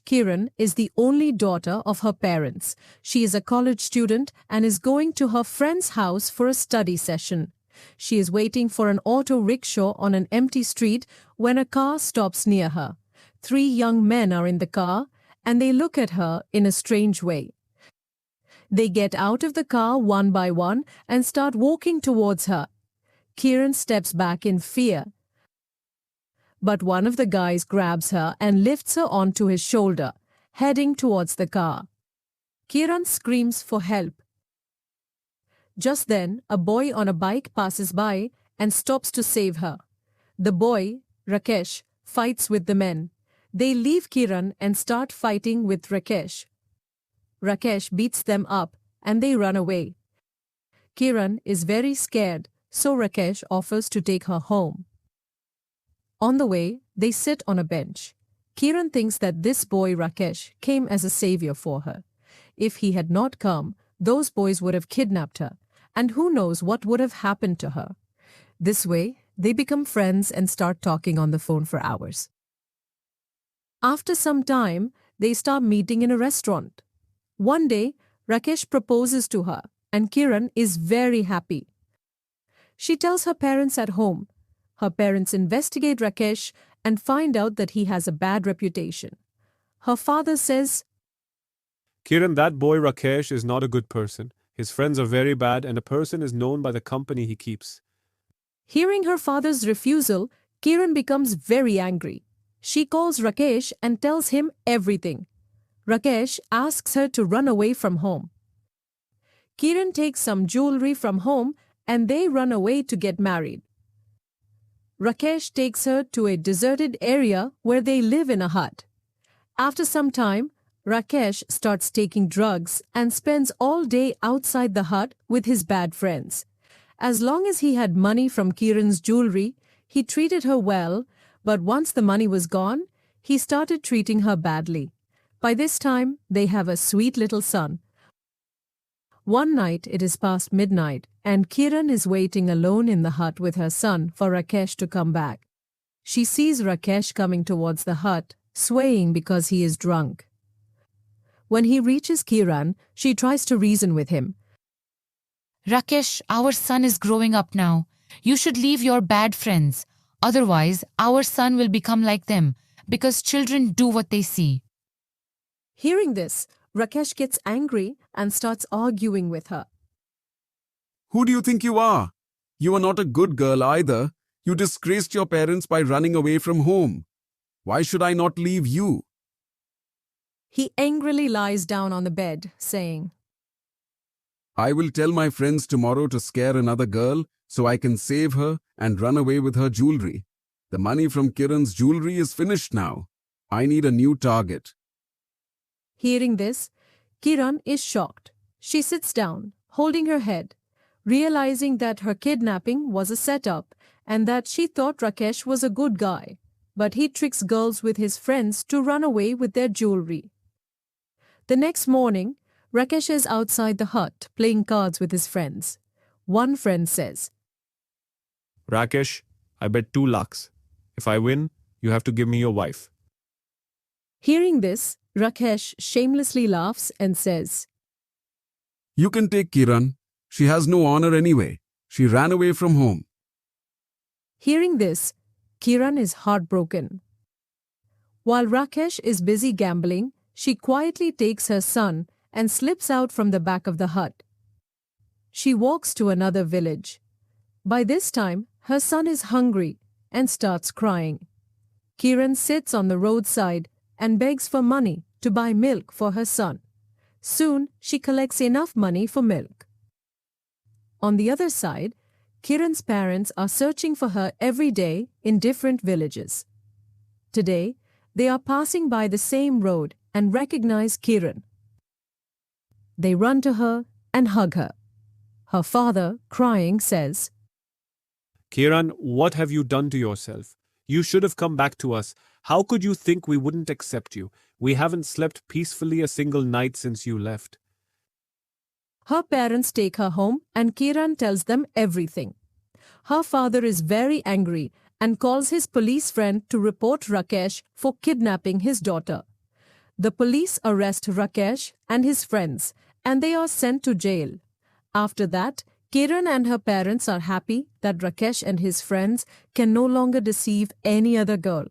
Kiran is the only daughter of her parents. She is a college student and is going to her friend's house for a study session. She is waiting for an auto rickshaw on an empty street when a car stops near her. 3 young men are in the car and they look at her in a strange way. They get out of the car one by one and start walking towards her. Kiran steps back in fear. But one of the guys grabs her and lifts her onto his shoulder, heading towards the car. Kiran screams for help. Just then, a boy on a bike passes by and stops to save her. The boy, Rakesh, fights with the men. They leave Kiran and start fighting with Rakesh. Rakesh beats them up and they run away. Kiran is very scared, so Rakesh offers to take her home. On the way, they sit on a bench. Kiran thinks that this boy Rakesh came as a savior for her. If he had not come, those boys would have kidnapped her, and who knows what would have happened to her. This way, they become friends and start talking on the phone for hours. After some time, they start meeting in a restaurant. One day, Rakesh proposes to her, and Kiran is very happy. She tells her parents at home. Her parents investigate Rakesh and find out that he has a bad reputation. Her father says, Kiran, that boy Rakesh is not a good person. His friends are very bad and a person is known by the company he keeps. Hearing her father's refusal, Kiran becomes very angry. She calls Rakesh and tells him everything. Rakesh asks her to run away from home. Kiran takes some jewelry from home and they run away to get married. Rakesh takes her to a deserted area where they live in a hut. After some time, Rakesh starts taking drugs and spends all day outside the hut with his bad friends. As long as he had money from Kiran's jewelry, he treated her well, but once the money was gone, he started treating her badly. By this time, they have a sweet little son. One night it is past midnight, and Kiran is waiting alone in the hut with her son for Rakesh to come back. She sees Rakesh coming towards the hut, swaying because he is drunk. When he reaches Kiran, she tries to reason with him. Rakesh, our son is growing up now. You should leave your bad friends. Otherwise, our son will become like them, because children do what they see. Hearing this, Rakesh gets angry and starts arguing with her. Who do you think you are? You are not a good girl either. You disgraced your parents by running away from home. Why should I not leave you? He angrily lies down on the bed, saying, I will tell my friends tomorrow to scare another girl so I can save her and run away with her jewelry. The money from Kiran's jewelry is finished now. I need a new target. Hearing this, Kiran is shocked. She sits down, holding her head, realizing that her kidnapping was a setup and that she thought Rakesh was a good guy, but he tricks girls with his friends to run away with their jewelry. The next morning, Rakesh is outside the hut playing cards with his friends. One friend says, Rakesh, I bet 2 lakhs. If I win, you have to give me your wife. Hearing this, Rakesh shamelessly laughs and says, You can take Kiran. She has no honor anyway. She ran away from home. Hearing this, Kiran is heartbroken. While Rakesh is busy gambling, she quietly takes her son and slips out from the back of the hut. She walks to another village. By this time, her son is hungry and starts crying. Kiran sits on the roadside and begs for money to buy milk for her son. Soon, she collects enough money for milk. On the other side, Kiran's parents are searching for her every day in different villages. Today, they are passing by the same road and recognize Kiran. They run to her and hug her. Her father, crying, says, Kiran, what have you done to yourself? You should have come back to us. How could you think we wouldn't accept you? We haven't slept peacefully a single night since you left. Her parents take her home and Kiran tells them everything. Her father is very angry and calls his police friend to report Rakesh for kidnapping his daughter. The police arrest Rakesh and his friends, and they are sent to jail. After that, Kiran and her parents are happy that Rakesh and his friends can no longer deceive any other girl.